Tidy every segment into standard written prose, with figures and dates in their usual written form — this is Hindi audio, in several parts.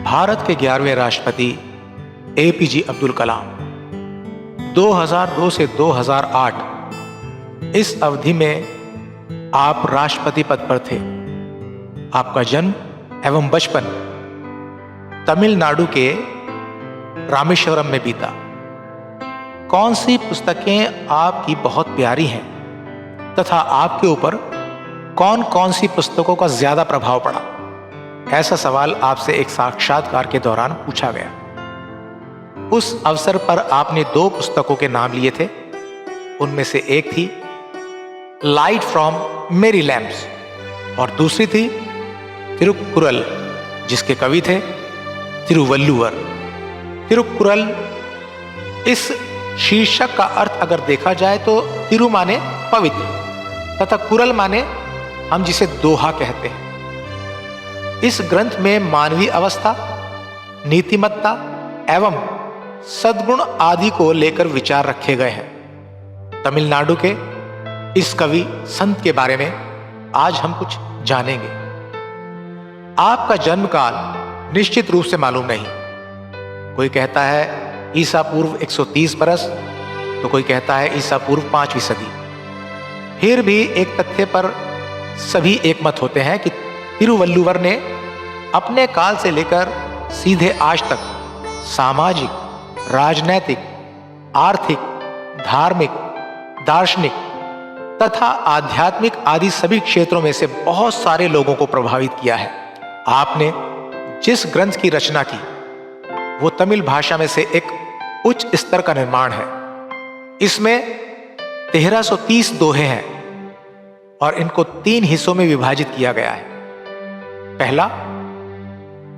भारत के 11वें राष्ट्रपति एपीजे अब्दुल कलाम 2002 से 2008 इस अवधि में आप राष्ट्रपति पद पर थे। आपका जन्म एवं बचपन तमिलनाडु के रामेश्वरम में बीता। कौन सी पुस्तकें आपकी बहुत प्यारी हैं तथा आपके ऊपर कौन कौन सी पुस्तकों का ज्यादा प्रभाव पड़ा? ऐसा सवाल आपसे एक साक्षात्कार के दौरान पूछा गया। उस अवसर पर आपने 2 पुस्तकों के नाम लिए थे। उनमें से एक थी लाइट फ्रॉम मेरी लैम्प्स और दूसरी थी तिरुक्कुरल, जिसके कवि थे तिरुवल्लुवर। तिरुक्कुरल इस शीर्षक का अर्थ अगर देखा जाए तो तिरु माने पवित्र तथा कुरल माने हम जिसे दोहा कहते हैं। इस ग्रंथ में मानवीय अवस्था, नीतिमत्ता एवं सद्गुण आदि को लेकर विचार रखे गए हैं। तमिलनाडु के इस कवि संत के बारे में आज हम कुछ जानेंगे। आपका जन्म काल निश्चित रूप से मालूम नहीं। कोई कहता है ईसा पूर्व 130 बरस, तो कोई कहता है ईसा पूर्व 5वीं सदी। फिर भी एक तथ्य पर सभी एकमत होते हैं कि तिरुवल्लुवर ने अपने काल से लेकर सीधे आज तक सामाजिक, राजनैतिक, आर्थिक, धार्मिक, दार्शनिक तथा आध्यात्मिक आदि सभी क्षेत्रों में से बहुत सारे लोगों को प्रभावित किया है। आपने जिस ग्रंथ की रचना की वो तमिल भाषा में से एक उच्च स्तर का निर्माण है। इसमें 1330 दोहे हैं और इनको 3 हिस्सों में विभाजित किया गया है। पहला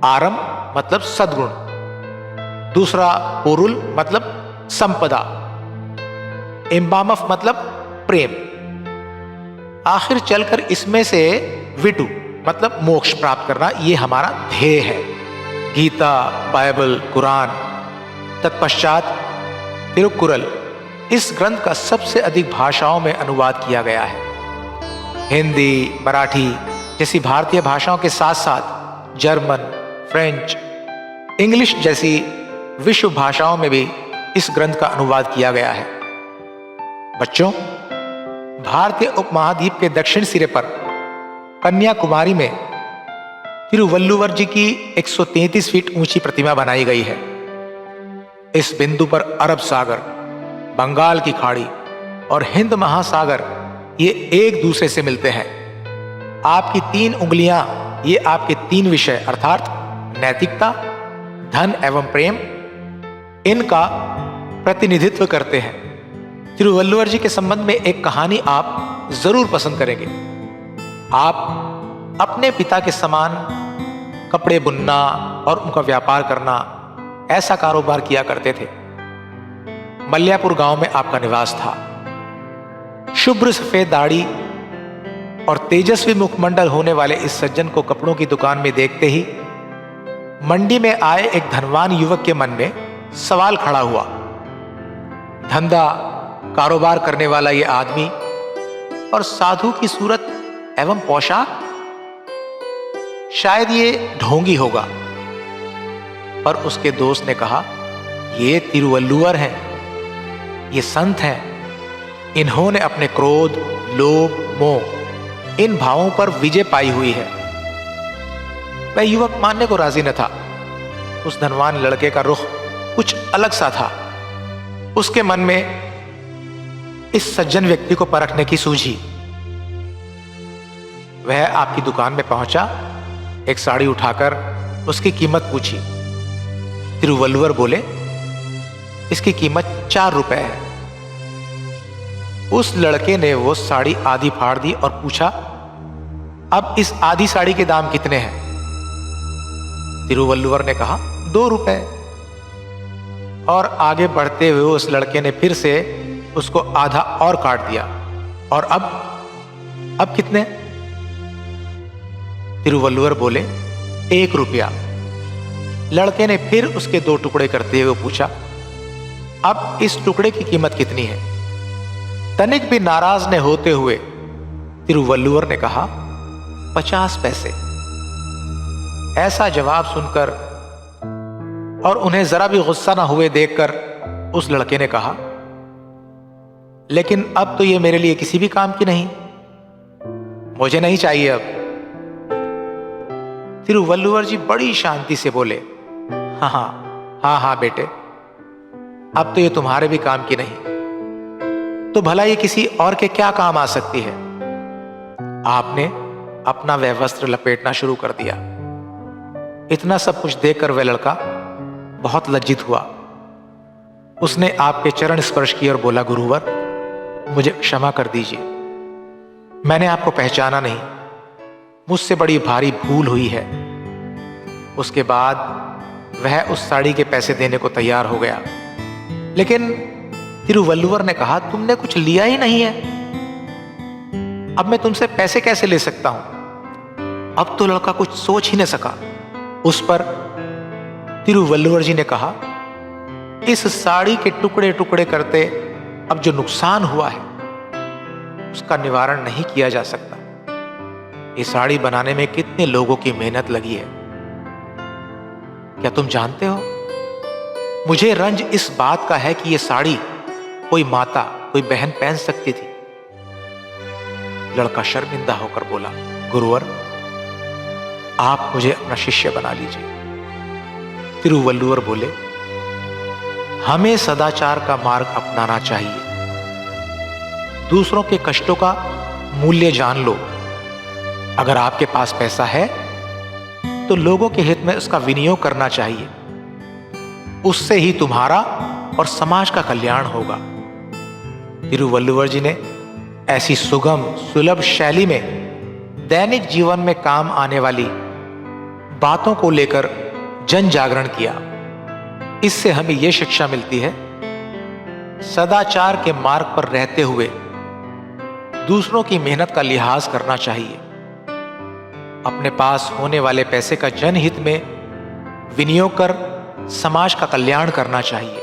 आरम मतलब सद्गुण, दूसरा पोरुल मतलब संपदा, इम्बामफ मतलब प्रेम, आखिर चलकर इसमें से विटु मतलब मोक्ष प्राप्त करना, ये हमारा ध्येय है। गीता, बाइबल, कुरान। तत्पश्चात तिरुक्कुरल इस ग्रंथ का सबसे अधिक भाषाओं में अनुवाद किया गया है। हिंदी, मराठी जैसी भारतीय भाषाओं के साथ साथ जर्मन, फ्रेंच, इंग्लिश जैसी विश्व भाषाओं में भी इस ग्रंथ का अनुवाद किया गया है। बच्चों, भारतीय उपमहाद्वीप के दक्षिण सिरे पर कन्याकुमारी में तिरुवल्लुवर जी की 133 फीट ऊंची प्रतिमा बनाई गई है। इस बिंदु पर अरब सागर, बंगाल की खाड़ी और हिंद महासागर ये एक दूसरे से मिलते हैं। आपकी 3 उंगलियां ये आपके 3 विषय अर्थात नैतिकता, धन एवं प्रेम, इनका प्रतिनिधित्व करते हैं। तिरुवल्लुवर जी के संबंध में एक कहानी आप जरूर पसंद करेंगे। आप अपने पिता के समान कपड़े बुनना और उनका व्यापार करना, ऐसा कारोबार किया करते थे। मल्यापुर गांव में आपका निवास था। शुभ्र सफेद दाढ़ी और तेजस्वी मुखमंडल होने वाले इस सज्जन को कपड़ों की दुकान में देखते ही मंडी में आए एक धनवान युवक के मन में सवाल खड़ा हुआ। धंधा कारोबार करने वाला ये आदमी और साधु की सूरत एवं पोशाक, शायद ये ढोंगी होगा। पर उसके दोस्त ने कहा, ये तिरुवल्लुवर हैं, ये संत हैं। इन्होंने अपने क्रोध, लोभ, मोह इन भावों पर विजय पाई हुई है। वह युवक मानने को राजी न था। उस धनवान लड़के का रुख कुछ अलग सा था। उसके मन में इस सज्जन व्यक्ति को परखने की सूझी। वह आपकी दुकान में पहुंचा, एक साड़ी उठाकर उसकी कीमत पूछी। तिरुवल्लुवर बोले, इसकी कीमत 4 रुपए है। उस लड़के ने वो साड़ी आधी फाड़ दी और पूछा, अब इस आधी साड़ी के दाम कितने हैं? तिरुवल्लुवर ने कहा, 2 रुपए। और आगे बढ़ते हुए उस लड़के ने फिर से उसको आधा और काट दिया। और अब कितने? तिरुवल्लुवर बोले, 1 रुपया। लड़के ने फिर उसके 2 टुकड़े करते हुए पूछा, अब इस टुकड़े की कीमत कितनी है? तनिक भी नाराज न होते हुए तिरुवल्लुवर ने कहा, 50 पैसे। ऐसा जवाब सुनकर और उन्हें जरा भी गुस्सा ना हुए देखकर उस लड़के ने कहा, लेकिन अब तो ये मेरे लिए किसी भी काम की नहीं, मुझे नहीं चाहिए अब। तिरुवल्लुवर जी बड़ी शांति से बोले, हाँ हाँ हाँ हाँ बेटे, अब तो ये तुम्हारे भी काम की नहीं, तो भला ये किसी और के क्या काम आ सकती है। आपने अपना वह वस्त्र लपेटना शुरू कर दिया। इतना सब कुछ देखकर वह लड़का बहुत लज्जित हुआ। उसने आपके चरण स्पर्श किए और बोला, गुरुवर मुझे क्षमा कर दीजिए, मैंने आपको पहचाना नहीं, मुझसे बड़ी भारी भूल हुई है। उसके बाद वह उस साड़ी के पैसे देने को तैयार हो गया, लेकिन तिरुवल्लुवर ने कहा, तुमने कुछ लिया ही नहीं है, अब मैं तुमसे पैसे कैसे ले सकता हूं। अब तो लड़का कुछ सोच ही न सका। उस पर तिरुवल्लुवर जी ने कहा, इस साड़ी के टुकड़े टुकड़े करते अब जो नुकसान हुआ है उसका निवारण नहीं किया जा सकता। ये साड़ी बनाने में कितने लोगों की मेहनत लगी है, क्या तुम जानते हो। मुझे रंज इस बात का है कि यह साड़ी कोई माता, कोई बहन पहन सकती थी। लड़का शर्मिंदा होकर बोला, गुरुवर आप मुझे अपना शिष्य बना लीजिए। तिरुवल्लुवर बोले, हमें सदाचार का मार्ग अपनाना चाहिए, दूसरों के कष्टों का मूल्य जान लो। अगर आपके पास पैसा है तो लोगों के हित में उसका विनियोग करना चाहिए, उससे ही तुम्हारा और समाज का कल्याण होगा। तिरुवल्लुवर जी ने ऐसी सुगम सुलभ शैली में दैनिक जीवन में काम आने वाली बातों को लेकर जन जागरण किया। इससे हमें यह शिक्षा मिलती है, सदाचार के मार्ग पर रहते हुए दूसरों की मेहनत का लिहाज करना चाहिए। अपने पास होने वाले पैसे का जनहित में विनियोग कर समाज का कल्याण करना चाहिए।